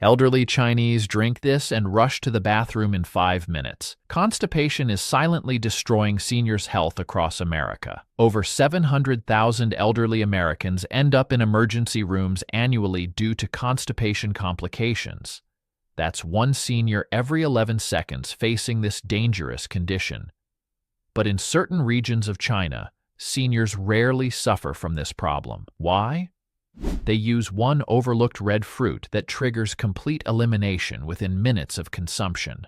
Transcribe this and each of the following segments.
Elderly Chinese drink this and rush to the bathroom in 5 minutes. Constipation is silently destroying seniors' health across America. Over 700,000 elderly Americans end up in emergency rooms annually due to constipation complications. That's one senior every 11 seconds facing this dangerous condition. But in certain regions of China, seniors rarely suffer from this problem. Why? They use one overlooked red fruit that triggers complete elimination within minutes of consumption.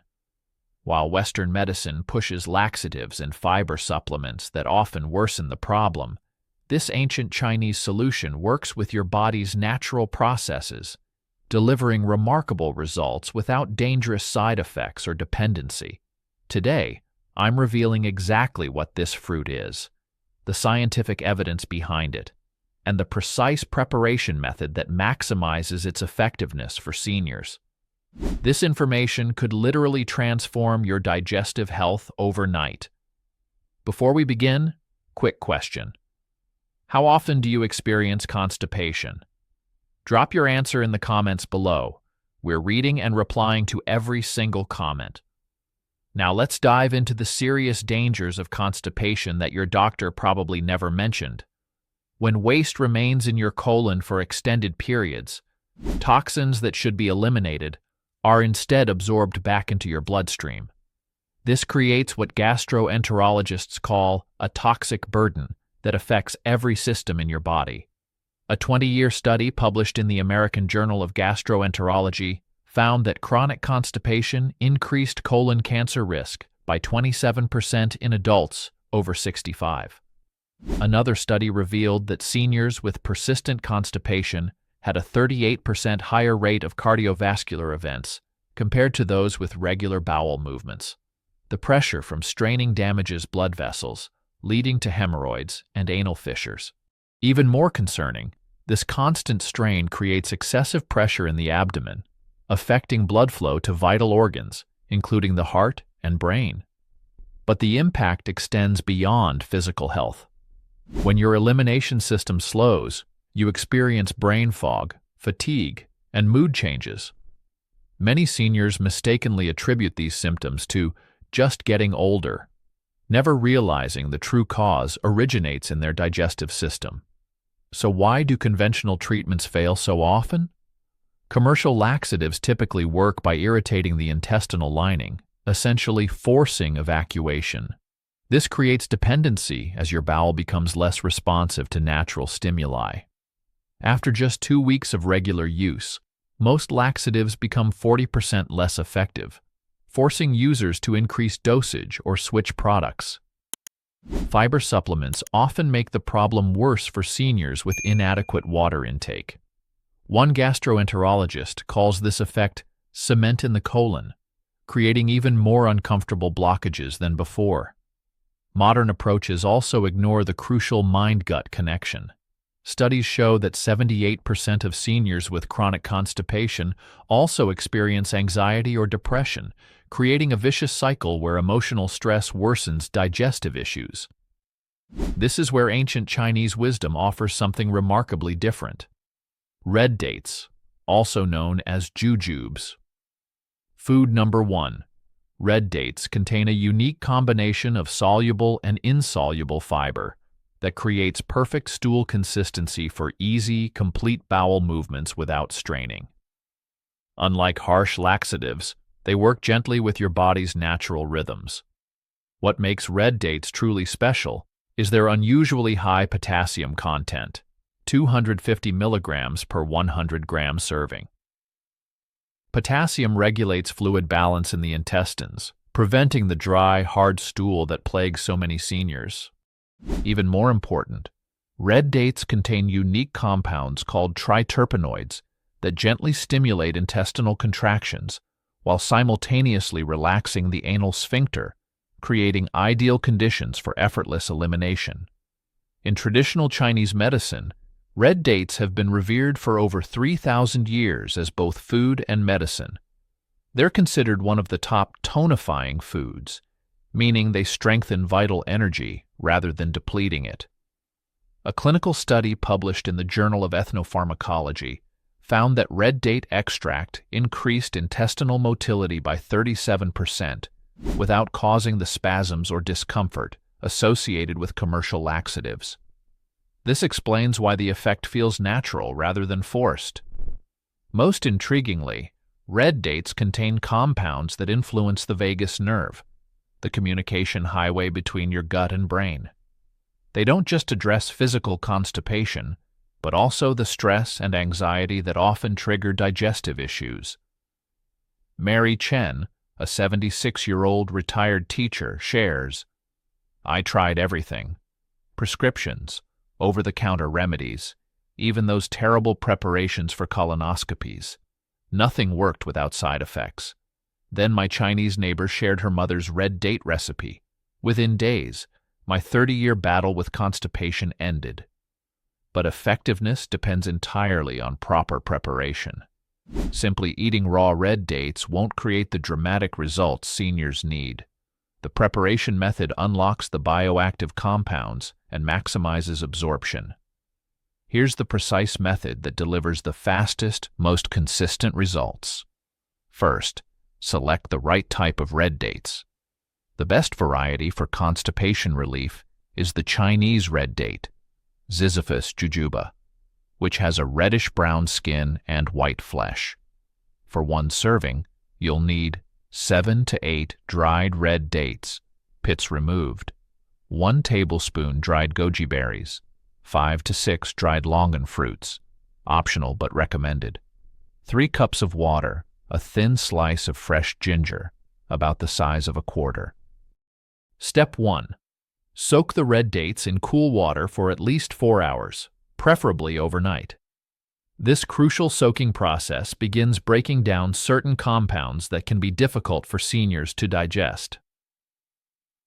While Western medicine pushes laxatives and fiber supplements that often worsen the problem, this ancient Chinese solution works with your body's natural processes, delivering remarkable results without dangerous side effects or dependency. Today, I'm revealing exactly what this fruit is, the scientific evidence behind it, and the precise preparation method that maximizes its effectiveness for seniors. This information could literally transform your digestive health overnight. Before we begin, quick question. How often do you experience constipation? Drop your answer in the comments below. We're reading and replying to every single comment. Now let's dive into the serious dangers of constipation that your doctor probably never mentioned. When waste remains in your colon for extended periods, toxins that should be eliminated are instead absorbed back into your bloodstream. This creates what gastroenterologists call a toxic burden that affects every system in your body. A 20-year study published in the American Journal of Gastroenterology found that chronic constipation increased colon cancer risk by 27% in adults over 65. Another study revealed that seniors with persistent constipation had a 38% higher rate of cardiovascular events compared to those with regular bowel movements. The pressure from straining damages blood vessels, leading to hemorrhoids and anal fissures. Even more concerning, this constant strain creates excessive pressure in the abdomen, affecting blood flow to vital organs, including the heart and brain. But the impact extends beyond physical health. When your elimination system slows, you experience brain fog, fatigue, and mood changes. Many seniors mistakenly attribute these symptoms to just getting older, never realizing the true cause originates in their digestive system. So why do conventional treatments fail so often? Commercial laxatives typically work by irritating the intestinal lining, essentially forcing evacuation. This creates dependency as your bowel becomes less responsive to natural stimuli. After just 2 weeks of regular use, most laxatives become 40% less effective, forcing users to increase dosage or switch products. Fiber supplements often make the problem worse for seniors with inadequate water intake. One gastroenterologist calls this effect cement in the colon, creating even more uncomfortable blockages than before. Modern approaches also ignore the crucial mind-gut connection. Studies show that 78% of seniors with chronic constipation also experience anxiety or depression, creating a vicious cycle where emotional stress worsens digestive issues. This is where ancient Chinese wisdom offers something remarkably different. Red dates, also known as jujubes. Food number 1. Red dates contain a unique combination of soluble and insoluble fiber that creates perfect stool consistency for easy, complete bowel movements without straining. Unlike harsh laxatives, they work gently with your body's natural rhythms. What makes red dates truly special is their unusually high potassium content, 250 milligrams per 100 gram serving. Potassium regulates fluid balance in the intestines, preventing the dry, hard stool that plagues so many seniors. Even more important, red dates contain unique compounds called triterpenoids that gently stimulate intestinal contractions while simultaneously relaxing the anal sphincter, creating ideal conditions for effortless elimination. In traditional Chinese medicine, red dates have been revered for over 3,000 years as both food and medicine. They're considered one of the top tonifying foods, meaning they strengthen vital energy rather than depleting it. A clinical study published in the Journal of Ethnopharmacology found that red date extract increased intestinal motility by 37% without causing the spasms or discomfort associated with commercial laxatives. This explains why the effect feels natural rather than forced. Most intriguingly, red dates contain compounds that influence the vagus nerve, the communication highway between your gut and brain. They don't just address physical constipation, but also the stress and anxiety that often trigger digestive issues. Mary Chen, a 76-year-old retired teacher, shares, "I tried everything. Prescriptions, over-the-counter remedies, even those terrible preparations for colonoscopies. Nothing worked without side effects. Then my Chinese neighbor shared her mother's red date recipe. Within days, my 30-year battle with constipation ended." But effectiveness depends entirely on proper preparation. Simply eating raw red dates won't create the dramatic results seniors need. The preparation method unlocks the bioactive compounds and maximizes absorption. Here's the precise method that delivers the fastest, most consistent results. First, select the right type of red dates. The best variety for constipation relief is the Chinese red date, Ziziphus jujube, which has a reddish-brown skin and white flesh. For one serving, you'll need 7 to 8 dried red dates, pits removed, 1 tablespoon dried goji berries, 5 to 6 dried longan fruits, optional but recommended, 3 cups of water, a thin slice of fresh ginger, about the size of a quarter. Step 1. Soak the red dates in cool water for at least 4 hours, preferably overnight. This crucial soaking process begins breaking down certain compounds that can be difficult for seniors to digest.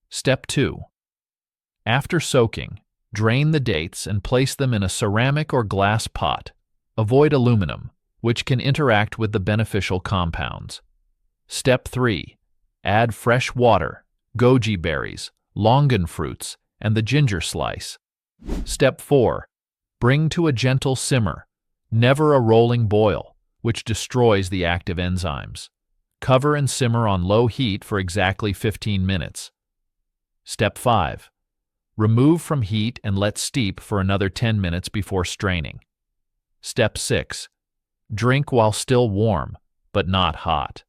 Step 2. After soaking, drain the dates and place them in a ceramic or glass pot. Avoid aluminum, which can interact with the beneficial compounds. Step 3. Add fresh water, goji berries, longan fruits, and the ginger slice. Step 4. Bring to a gentle simmer, never a rolling boil, which destroys the active enzymes. Cover and simmer on low heat for exactly 15 minutes. Step 5. Remove from heat and let steep for another 10 minutes before straining. Step 6. Drink while still warm, but not hot.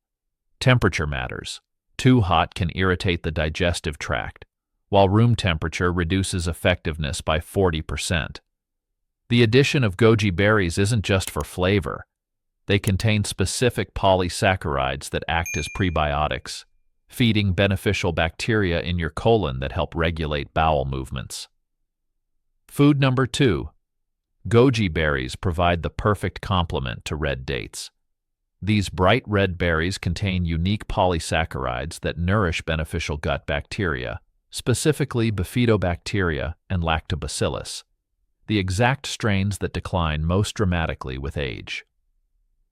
Temperature matters. Too hot can irritate the digestive tract, while room temperature reduces effectiveness by 40%. The addition of goji berries isn't just for flavor. They contain specific polysaccharides that act as prebiotics, feeding beneficial bacteria in your colon that help regulate bowel movements. Food number 2. Goji berries provide the perfect complement to red dates. These bright red berries contain unique polysaccharides that nourish beneficial gut bacteria, specifically bifidobacteria and lactobacillus, the exact strains that decline most dramatically with age.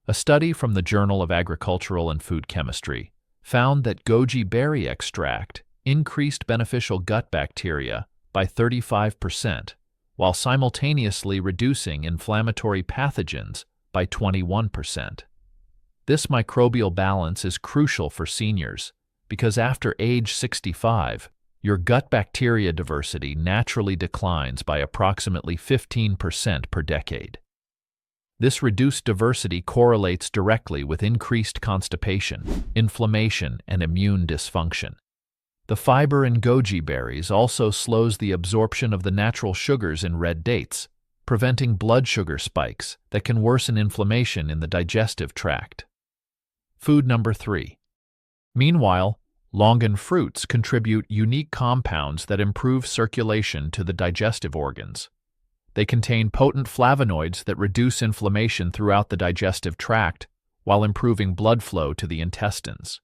A study from the Journal of Agricultural and Food Chemistry found that goji berry extract increased beneficial gut bacteria by 35%, while simultaneously reducing inflammatory pathogens by 21%. This microbial balance is crucial for seniors because after age 65, your gut bacteria diversity naturally declines by approximately 15% per decade. This reduced diversity correlates directly with increased constipation, inflammation, and immune dysfunction. The fiber in goji berries also slows the absorption of the natural sugars in red dates, preventing blood sugar spikes that can worsen inflammation in the digestive tract. Food number 3. Meanwhile, longan fruits contribute unique compounds that improve circulation to the digestive organs. They contain potent flavonoids that reduce inflammation throughout the digestive tract while improving blood flow to the intestines.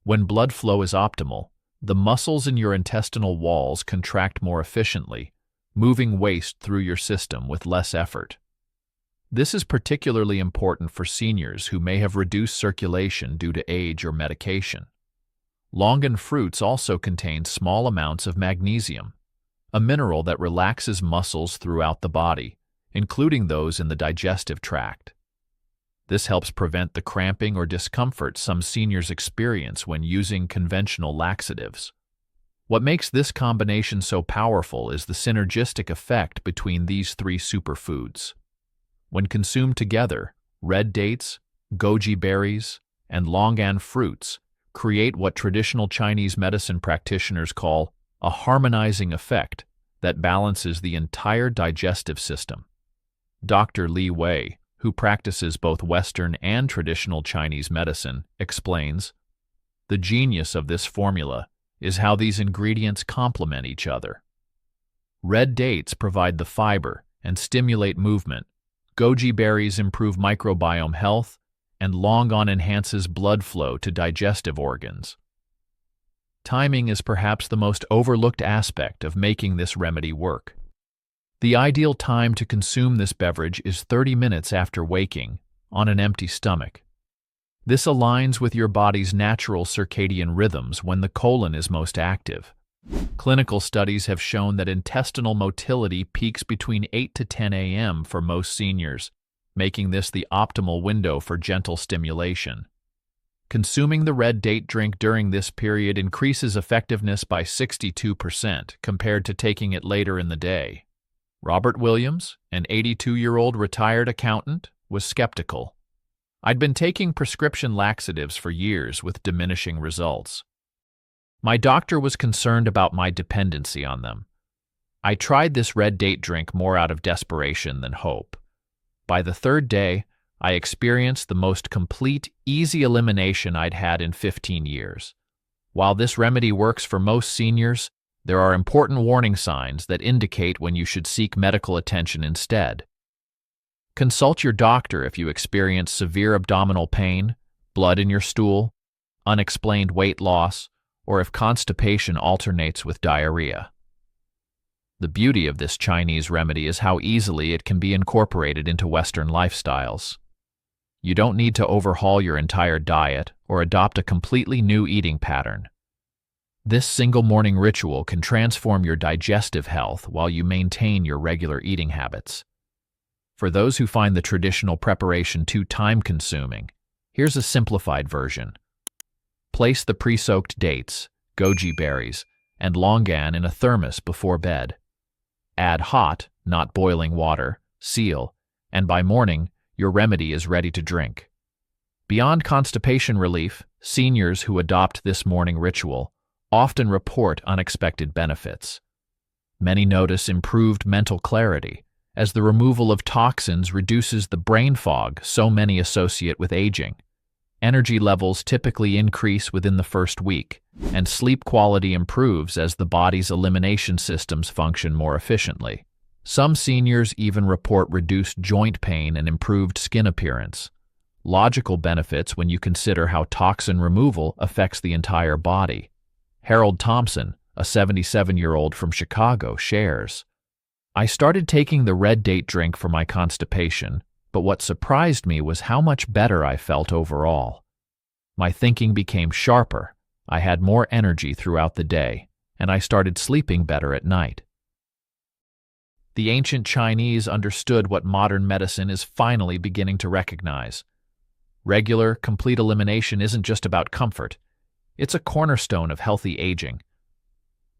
When blood flow is optimal, the muscles in your intestinal walls contract more efficiently, moving waste through your system with less effort. This is particularly important for seniors who may have reduced circulation due to age or medication. Longan fruits also contain small amounts of magnesium, a mineral that relaxes muscles throughout the body, including those in the digestive tract. This helps prevent the cramping or discomfort some seniors experience when using conventional laxatives. What makes this combination so powerful is the synergistic effect between these three superfoods. When consumed together, red dates, goji berries, and longan fruits create what traditional Chinese medicine practitioners call a harmonizing effect that balances the entire digestive system. Dr. Li Wei, who practices both Western and traditional Chinese medicine, explains, "The genius of this formula is how these ingredients complement each other. Red dates provide the fiber and stimulate movement, goji berries improve microbiome health, and longan enhances blood flow to digestive organs." Timing is perhaps the most overlooked aspect of making this remedy work. The ideal time to consume this beverage is 30 minutes after waking, on an empty stomach. This aligns with your body's natural circadian rhythms when the colon is most active. Clinical studies have shown that intestinal motility peaks between 8 to 10 a.m. for most seniors, making this the optimal window for gentle stimulation. Consuming the red date drink during this period increases effectiveness by 62% compared to taking it later in the day. Robert Williams, an 82-year-old retired accountant, was skeptical. "I'd been taking prescription laxatives for years with diminishing results. My doctor was concerned about my dependency on them. I tried this red date drink more out of desperation than hope. By the third day, I experienced the most complete, easy elimination I'd had in 15 years. While this remedy works for most seniors, there are important warning signs that indicate when you should seek medical attention instead. Consult your doctor if you experience severe abdominal pain, blood in your stool, unexplained weight loss, or if constipation alternates with diarrhea." The beauty of this Chinese remedy is how easily it can be incorporated into Western lifestyles. You don't need to overhaul your entire diet or adopt a completely new eating pattern. This single morning ritual can transform your digestive health while you maintain your regular eating habits. For those who find the traditional preparation too time-consuming, here's a simplified version. Place the pre-soaked dates, goji berries, and longan in a thermos before bed. Add hot, not boiling water, seal, and by morning, your remedy is ready to drink. Beyond constipation relief, seniors who adopt this morning ritual often report unexpected benefits. Many notice improved mental clarity, as the removal of toxins reduces the brain fog so many associate with aging. Energy levels typically increase within the first week, and sleep quality improves as the body's elimination systems function more efficiently. Some seniors even report reduced joint pain and improved skin appearance. Logical benefits when you consider how toxin removal affects the entire body. Harold Thompson, a 77-year-old from Chicago, shares, "I started taking the red date drink for my constipation, but what surprised me was how much better I felt overall. My thinking became sharper, I had more energy throughout the day, and I started sleeping better at night." The ancient Chinese understood what modern medicine is finally beginning to recognize. Regular, complete elimination isn't just about comfort. It's a cornerstone of healthy aging.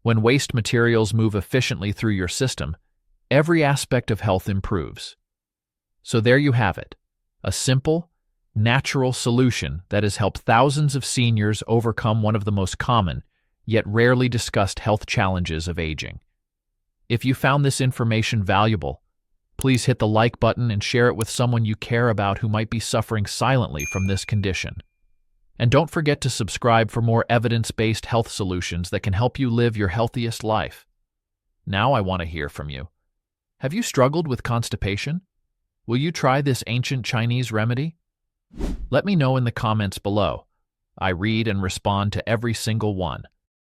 When waste materials move efficiently through your system, every aspect of health improves. So there you have it, a simple, natural solution that has helped thousands of seniors overcome one of the most common, yet rarely discussed health challenges of aging. If you found this information valuable, please hit the like button and share it with someone you care about who might be suffering silently from this condition. And don't forget to subscribe for more evidence-based health solutions that can help you live your healthiest life. Now I want to hear from you. Have you struggled with constipation? Will you try this ancient Chinese remedy? Let me know in the comments below. I read and respond to every single one.